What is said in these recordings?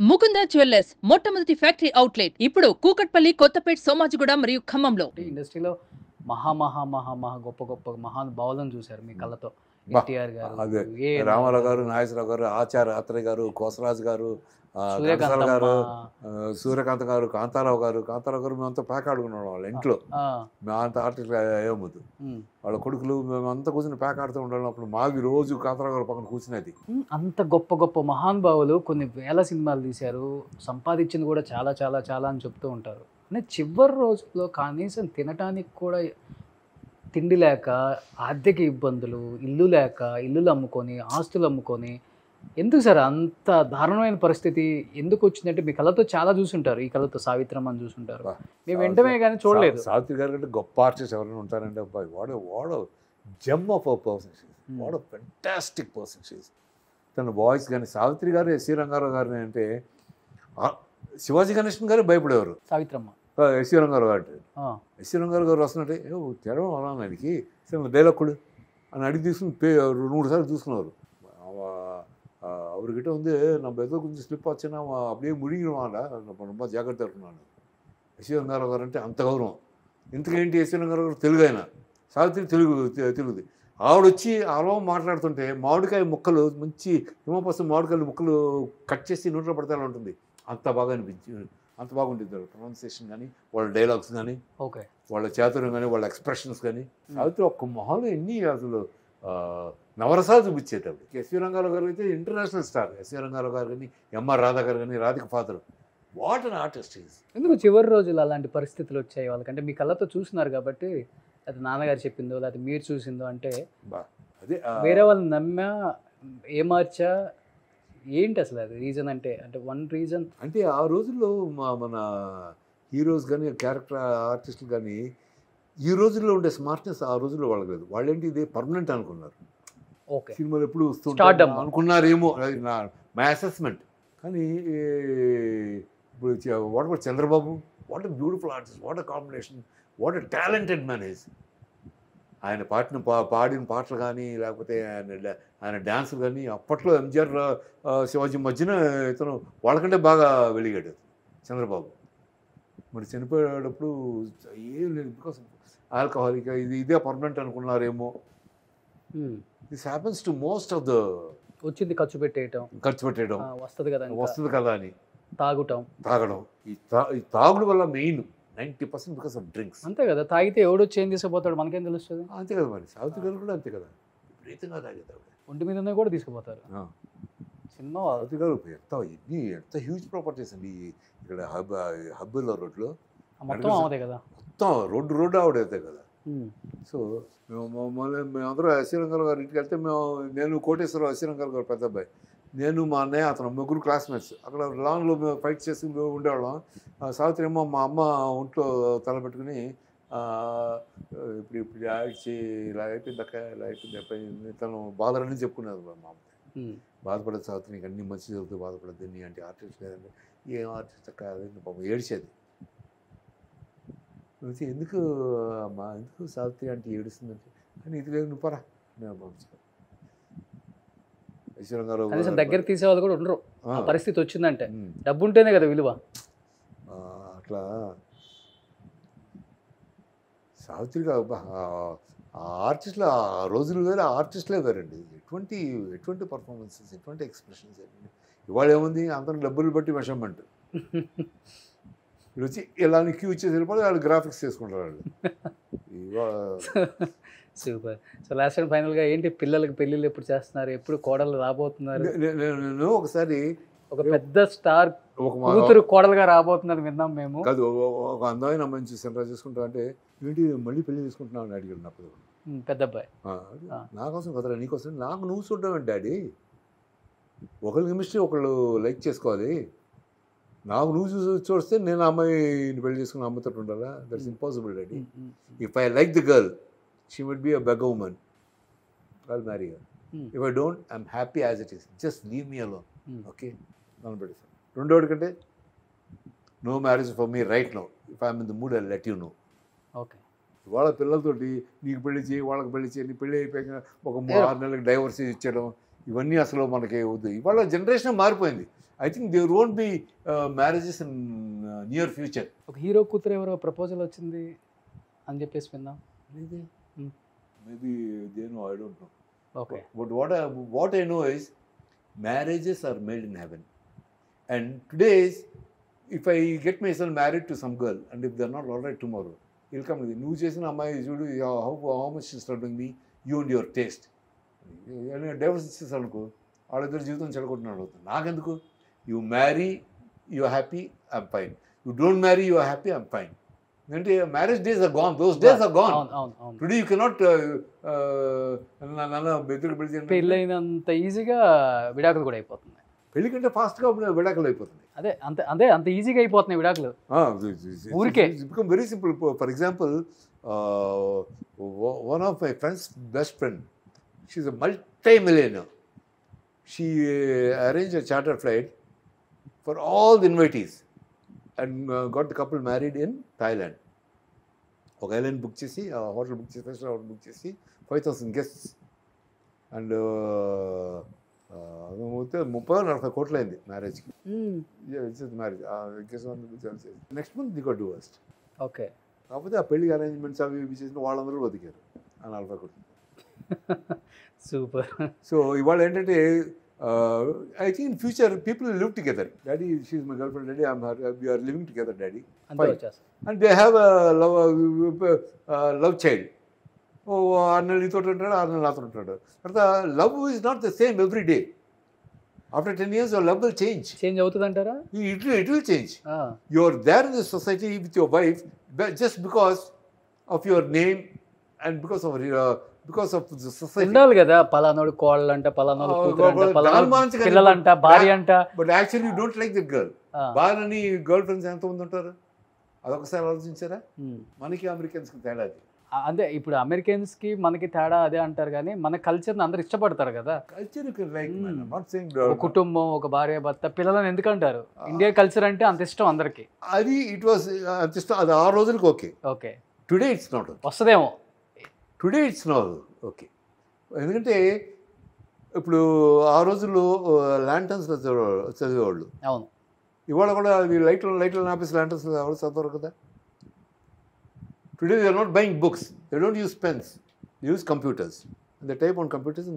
Mukunda jewellers మొట్టమొదటి factory outlet ఇప్పుడు కూకట్పల్లి, కొత్తపేట్, సోమాజిగూడ మరియు ఖమ్మంలో. ఇండస్ట్రీలో మహా మహా మహా మహా గొప్ప గొప్ప మహానుభావులను చూశారు మీ కళ్ళతో. బా, ఎన్టీఆర్ గారు, అదే ఏ రామారావు గారు, నాగేశ్వరరావు గారు, ఆచార్య ఆత్రేయ గారు, కోసరాజు గారు, ఘంటసాల గారు, సూర్యకాంత్ గారు, కాంతారావు గారు మేమంతా ప్యాక్ ఆడుకున్నాం వాళ్ళ ఇంట్లో. మేమంతా ఆర్టిస్ట్ ఏమొద్దు వాళ్ళ కొడుకులు మేమంతా కూర్చొని ప్యాక్ ఆడుతూ ఉండాలి. అప్పుడు మావి రోజు కాంతారావు గారు పక్కన కూర్చునేది. అంత గొప్ప గొప్ప మహానుభావులు కొన్ని వేల సినిమాలు తీశారు, సంపాదించింది కూడా చాలా చాలా చాలా అని చెప్తూ ఉంటారు. అంటే చివరి రోజుల్లో కనీసం తినటానికి కూడా తిండి లేక, ఆర్థిక ఇబ్బందులు, ఇల్లు లేక, ఇల్లులు అమ్ముకొని, ఆస్తులు అమ్ముకొని, ఎందుకు సార్ అంత దారుణమైన పరిస్థితి ఎందుకు వచ్చిందంటే మీ కళ్ళతో చాలా చూసుంటారు. ఈ కళ్ళతో సావిత్రమ్మని చూసుంటారు, మేము వెంటనే కానీ చూడలేదు. సావిత్రి గారు కంటే గొప్ప ఆర్టిస్ట్ ఎవరైనా ఉంటారంటే అబ్బాయి వాడ జెమ్ ఆఫ్ అ పర్సన్, వాడ ఫెంటాస్టిక్ పర్సన్. తన వాయిస్ కానీ సావిత్రి గారు, ఎస్వి రంగారావు గారిని అంటే శివాజీ గణేశన్ గారు భయపడేవారు. సావిత్రమ్మ ఎస్వి రంగారావు గారు అంటే ఎస్వి రంగారావు గారు వస్తున్నట్టే తెరం అలా ఆయనకి డైలాక్కుడు అని అడిగి తీసుకుని 2-3 సార్లు చూసుకున్నారు. அவர்கிட்ட வந்து நம்ம ஏதோ கொஞ்சம் ஸ்லிப் ஆச்சுன்னா அப்படியே ముడిగినవాడ ரொம்ப జాగ్రత్త అనుకున్నాను. ఎస్వి రంగారావు గారు అంటే అంత గౌరవం. ఇంతకేంటి ఎస్వి రంగారావు గారు తెలుగు ఆయన, సావిత్రి తెలుగుది. ఆవిడొచ్చి అలా మాట్లాడుతుంటే మామిడికాయ ముక్కలు మంచి హిమపసం మామిడికాయలు ముక్కలు కట్ చేసి నోట్లో పడతా ఉంటుంది. అంత బాగా అనిపించింది, అంత బాగుంటుంది ప్రొనౌన్సియేషన్ కానీ, వాళ్ళ డైలాగ్స్ కానీ, వాళ్ళ చాతుర్యం కానీ, వాళ్ళ ఎక్స్ప్రెషన్స్ కానీ. సావిత్రి ఒక్క మొహంలో ఎన్ని అసలు నవరసాలు చూపించేది ఆవిడ. ఎస్వి రంగారావు గారు అయితే ఇంటర్నేషనల్ స్టార్. ఎస్వి రంగారావు గారు కానీ, ఎంఆర్ రాధా గారు కానీ, Radhika father, what an artist is. ఎందుకు చివరి రోజులు అలాంటి పరిస్థితులు వచ్చాయి వాళ్ళకంటే? మీ కళ్ళతో చూస్తున్నారు కాబట్టి, అది నాన్నగారు చెప్పిందో లేకపోతే మీరు చూసిందో అంటే అదే వేరే వాళ్ళని నమ్మా ఏమార్చా ఏంటి అసలు అది రీజన్ అంటే వన్ రీజన్ అంటే ఆ రోజుల్లో మన హీరోస్ కానీ, క్యారెక్టర్ ఆర్టిస్టులు కానీ ఈ రోజుల్లో ఉండే స్మార్ట్నెస్ ఆ రోజుల్లో వాళ్ళకి లేదు. వాళ్ళేంటి ఇదే పర్మనెంట్ అనుకున్నారు. సినిమాలు ఎప్పుడు వస్తుంటారు అనుకున్నారేమో, అది మై అసెస్మెంట్. కానీ ఇప్పుడు what about Chandrababu? What a beautiful artist, what a combination, what a talented man is. ఆయన పాడిన పాటలు కానీ, లేకపోతే ఆయన డ్యాన్సులు కానీ, అప్పట్లో ఎంజిఆర్, శివాజీ మధ్యన ఇతను వాళ్ళకంటే బాగా వెలిగాడు చంద్రబాబు. మరి చనిపోయేటప్పుడు ఏం లేదు, బికాస్ ఆల్కహాలిక్, ఇదే పర్మనెంట్ అనుకున్నారేమో. This happens to most of the. వచ్చింది ఖర్చు పెట్టేయటం వస్తుంది కదా అని తాగడం. ఈ తాగుడు వల్ల మెయిన్ 90% బికాస్ ఆఫ్ డ్రింక్స్. అంతే కదా, తాగితే ఎవడొచ్చి ఏం తీసుకుపోతాడు మనకేం తెలుస్తుంది. అంతే కదా, మరి సావిత్రి గారు కూడా అంతే కదా, విపరీతంగా తాగేది. ఒంటి మీద కూడా తీసుకుపోతారు. సినిమా సావిత్రి గారు ఎంత హ్యూజ్ ప్రాపర్టీస్ అండి ఇక్కడ హబ్బుల్లో రోడ్లో. మొత్తం ఆవిడే కదా, మొత్తం రోడ్డు ఆవిడైతే కదా. సో మేమందరూ ఎస్వి రంగారావు గారి ఇంటికి వెళ్తే నేను కోటేశ్వరరావు, ఎస్వి రంగారావు గారు పెద్ద అబ్బాయి, నేను మా అన్నయ్య, అతను ముగ్గురు క్లాస్మేట్స్. అక్కడ లాంగ్లో మేము ఫైట్ చేసి ఉండేవాళ్ళం. సావిత్రి ఏమో మా అమ్మ ఒంట్లో తలపెట్టుకుని ఇప్పుడు ఆడిచి ఇలా అయిపోయింది అక్క, ఇలా అయిపోయింది తను బాధలన్నీ చెప్పుకునేది. మా అమ్మ బాధపడేది, సావిత్రి నీకు అన్ని మంచి జరుగుతుంది, బాధపడద్దు నీ అంటే ఆర్టిస్ట్ లేదంటే ఏం ఆర్టిస్ట్ అక్క అదేంటి పాపం ఏడిచేది. ఎందుకు సావిత్రి అంటే ఏడుస్తుందంటే కానీ ఇది లేదు నువ్వు పరా నేను పంపించాను. కనీసం దగ్గర తీసేవాళ్ళు కూడా ఉండరు. పరిస్థితి వచ్చిందంటే డబ్బు ఉంటేనే కదా విలువ. అట్లా సావిత్రిగా ఆర్టిస్టులు ఆ రోజులు వేరే, ఆర్టిస్టులే వేరండి. ఎటువంటి పర్ఫార్మెన్సెస్, ఎటువంటి ఎక్స్ప్రెషన్స్. ఇవాళ ఏముంది, అందరం డబ్బులు బట్టి మెషర్మెంట్. వచ్చి ఇలా క్యూ ఇచ్చేసి వెళ్ళిపోతే వాళ్ళు గ్రాఫిక్స్ చేసుకుంటారు వాళ్ళు. సూపర్. సో లాస్ట్ అండ్ ఫైనల్గా ఏంటి, పిల్లలకి పెళ్ళిళ్ళు ఎప్పుడు చేస్తున్నారు, ఎప్పుడు కోడలు రాబోతున్నారు? నేను ఒకసారి ఒక పెద్ద స్టార్ కూతురు కోడలుగా రాబోతున్నది విన్నాం మేము. కాదు, ఒక అందమైన అమ్మాయిని చూసి ఎలా చేసుకుంటా అంటే ఏంటి మళ్ళీ పెళ్లి చేసుకుంటున్నావు అని అడిగాడు నా పిల్లలు. పెద్ద అబ్బాయి నా కోసం కదరా నీకోసం, నాకు నువ్వు చూడడం డాడీ, ఒకళ్ళ కెమిస్ట్రీ ఒకళ్ళు లైక్ చేసుకోవాలి. నాకు నువ్వు చూస్తే నేను అమ్మాయిని పెళ్లి చేసుకుని అమ్మతో ఉండాలా? That's impossible daddy. If I like the girl she would be a beggar women, I'll marry her. If I don't I'm happy as it is, just leave me alone. Okay, నన్ను పెడతాను. రెండోడి కంటే no marriage for me right no, if I'm in the mood I let you know. Okay, వాళ్ళ పిల్లలతోటి నీకు పెళ్లి చేయి, వాళ్ళకి పెళ్లి చేయి, నీ పెళ్ళి అయిపోయాక ఒక 6 నెలలకు డైవర్స్ ఇచ్చడం, ఇవన్నీ అసలు మనకి వద్దు. ఇవాళ జనరేషన్ మారిపోయింది. I think there won't be marriages in near future. ఒక హీరో కూతురు ఎవరో ప్రపోజల్ వచ్చింది అని చెప్పేసి విన్నాం. Maybe they know, I don't know. Okay. But what I know is marriages are made in heaven. And today, if I get myself married to some girl, and if they're not all right tomorrow, he'll come with you. నువ్వు చేసిన అమ్మాయి చూడు, how much is troubling me, you and your taste. Divorce ఇచ్చేసాను అనుకో, వాళ్ళిద్దరు జీవితం చెడగొట్టినాడు అవుతుంది. నాకెందుకు? You marry, you happy, I'm fine. You don't marry, you happy, I'm fine. అంటే marriage days are gone, those days are gone. Today you cannot నన్ను బెదిరి పెళ్ళైనంత ఈజీగా విడాకులు కూడా అయిపోతుంది. పెళ్లి కంటే ఫాస్ట్గా విడాకులు అయిపోతుంది. అంత ఈజీగా అయిపోతున్నాయి విడాకులు ఊరికే. Become very simple. For example, one of my friends best friend, she is a multi-millionaire. She arranged a charter flight for all the invitees and got the couple married in Thailand. ఒక island book చేసి, hotel book చేసి, festival hotel book చేసి 5,000 guests and 30-40 కోట్లు అయింది మ్యారేజ్కి. Marriage next month the got divorced. Okay. కాకపోతే ఆ పెళ్లి అరేంజ్మెంట్స్ అవి ఇవి చేసిన వాళ్ళందరూ బతికారు ఆ 40 కోట్లు. సూపర్. సో ఇవాళ ఏంటంటే, I think in future people live together. Daddy, she is my girlfriend. Daddy, we are living together, Daddy. And they have a love child. Oh, Arnal ito untaru, Arnal nato untaru. But love is not the same every day. After 10 years, your love will change. Change అవుతుంది అంటారా? It will change. You are there in the society with your wife just because of your name and because of the society. ఉండాలి కదా, పలానోడు కోళ్ళంట, పలానోడు కూతురంట, పలానోడు పిల్లలంట, భార్య అంట. But actually you don't like that girl. భార్యని girl friends ఎంతమంది ఉంటారు? అదొకసారి ఆలోచించారా? మనకి అమెరికన్స్కి తేడా అది. అదే ఇప్పుడు అమెరికన్స్కి మనకి తేడా అదే అంటారు, కానీ మన కల్చర్ని అందరు ఇష్టపడతారు కదా. కల్చర్ లైక్ కుటుంబం, ఒక భార్య భర్త, పిల్లలని ఎందుకంటారు? ఇండియా కల్చర్ అంటే అంత ఇష్టం అందరికి. అది ఇట్ వాస్ అంత ఇష్టం, అది ఆ రోజులకి okay. Okay. Today it's not. వస్తుందేమో. Today it's not okay. ఎందుకంటే ఇప్పుడు ఆ రోజుల్లో ల్యాంటర్న్స్ చదివేవాళ్ళు. అవును. ఇవాళ కూడా అది లైట్లు ఆఫీస్ ల్యాంటర్న్స్ ఎవరు చదవరు కదా. Today they are not buying books, they don't use pens, they use computers. They type on computers.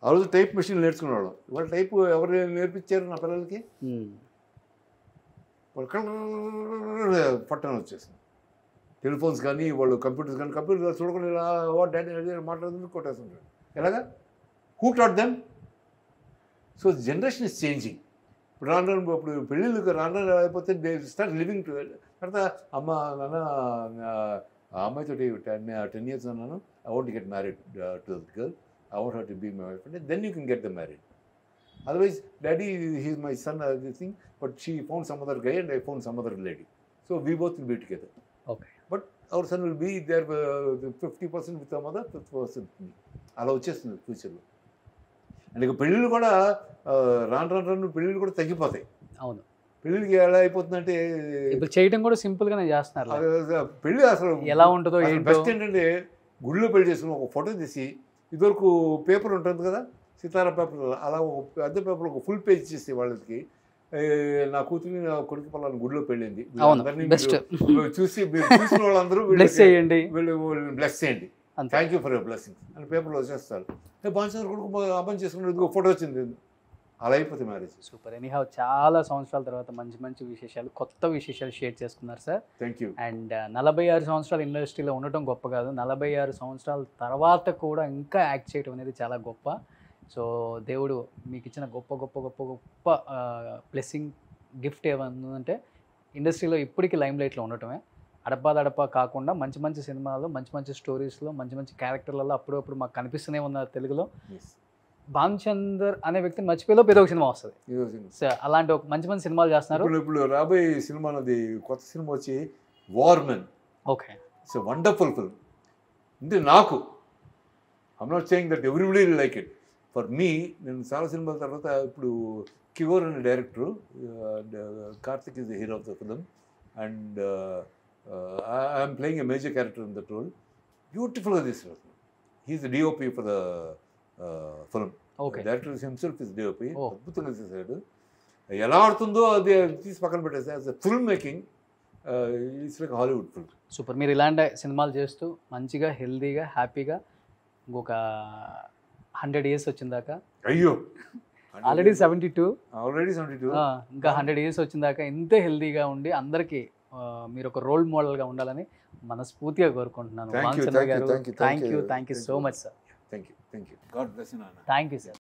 ఆ రోజు టైప్ మెషిన్ నేర్చుకునేవాళ్ళం. ఇవాళ టైప్ ఎవరు నేర్పించారు నా పిల్లలకి? పట్టణం వచ్చేసింది. టెలిఫోన్స్ కానీ వాళ్ళు కంప్యూటర్స్ కానీ, కంప్యూటర్ చూడకుండా ఇలా డాడీ మాట్లాడుతుంటే కొట్టేస్తుంటారు. ఎలాగా? Who taught them? So generation is changing. ఇప్పుడు ఇప్పుడు పెళ్ళిళ్ళకి రాను అయిపోతే దే స్టార్ట్ లివింగ్ టు. తర్వాత అమ్మ నాన్న ఆ అమ్మాయితో 10 years అన్నాను, I want get married to the girl, I want her to be my wife అంటే then you can get the married. Otherwise daddy he's my son this thing but she found some other guy and I found some other lady. So we both will be together. Okay. But our son will be there 50% with the mother, 50% అలా వచ్చేస్తుంది ఫ్యూచర్లో. And ఇక పెళ్ళిళ్ళు కూడా రాను పెళ్ళిళ్ళు కూడా తగ్గిపోతాయి. అవును. పెళ్ళిళ్ళకి ఎలా అయిపోతుందంటే ఇప్పుడు చేయడం కూడా సింపుల్గానే చేస్తున్నారు. పెళ్ళి అసలు ఎలా ఉంటుందో బెస్ట్ ఏంటంటే, గుళ్ళో పెళ్లి చేసుకుని ఒక ఫోటో తీసి, ఇదివరకు పేపర్ ఉంటుంది కదా, సితారా పేపర్, అలా పెద్ద పేపర్ ఒక ఫుల్ పేజ్ చేసి వాళ్ళకి, నా కూతురు నా కొడుకు పలానా గుడిలో పెళ్ళింది, చూసి చూసిన వాళ్ళందరూ బ్లెస్ చేయండి, thank you for your blessings అని పేపర్లో వచ్చేస్తారు. బాగా కొడుకు అబ్బాయి చేసుకున్న ఫోటో వచ్చింది, అలా అయిపోతుంది మ్యారేజ్. సూపర్. ఎనీహౌ చాలా సంవత్సరాల తర్వాత మంచి మంచి విశేషాలు, కొత్త విశేషాలు షేర్ చేసుకున్నారు సార్. Thank you. అండ్ 46 సంవత్సరాలు ఇండస్ట్రీలో ఉండటం గొప్ప కాదు, 46 సంవత్సరాల తర్వాత కూడా ఇంకా యాక్ట్ చేయడం అనేది చాలా గొప్ప. సో దేవుడు మీకు ఇచ్చిన గొప్ప గొప్ప గొప్ప గొప్ప బ్లెస్సింగ్ గిఫ్ట్ ఏమన్నంటే ఇండస్ట్రీలో ఇప్పటికీ లైమ్ లైట్లో ఉండటమే. అడపా కాకుండా మంచి మంచి సినిమాలు, మంచి మంచి స్టోరీస్లో, మంచి మంచి క్యారెక్టర్లలో అప్పుడప్పుడు మాకు కనిపిస్తూనే ఉన్నారు తెలుగులో. భానుచందర్ అనే వ్యక్తిని మర్చిపోయేలో ఏదో ఒక సినిమా వస్తుంది. సో అలాంటి ఒక మంచి మంచి సినిమాలు చేస్తున్నారు. ఇప్పుడు రాబోయే సినిమా అన్నది కొత్త సినిమా వచ్చి వార్మెన్. ఓకే. It's wonderful film. అంటే నాకు, I'm not saying that everybody will like it. For me, నేను చాలా సినిమాల తర్వాత ఇప్పుడు కివోర్ అనే director, Karthik is the hero of the film and I'm playing a major character in that role. బ్యూటిఫుల్గా తీసిన, he's the DOP for the film. Okay director himself is DOP, Oh. అద్భుతంగా చేశాడు. ఎలా ఆడుతుందో అది తీసి పక్కన పెట్టేసి as film making it's like Hollywood film. Super. మీరు ఇలాంటి సినిమాలు చేస్తూ మంచిగా హెల్దీగా హ్యాపీగా ఇంకొక 100 years వచ్చిన దాకా, అయ్యో ఆల్రెడీ 72, ఆల్రెడీ 72. ఇంకా 100 years వచ్చిన దాకా ఇంతే హెల్దీగా ఉండి అందరికీ మీరు ఒక రోల్ మోడల్గా ఉండాలని మనస్ఫూర్తిగా కోరుకుంటున్నాను. Thank you, వాంఛన్న thank you, గారు, thank you, thank you. Thank you so much sir. Thank you God bless you నాన్న. Thank you sir.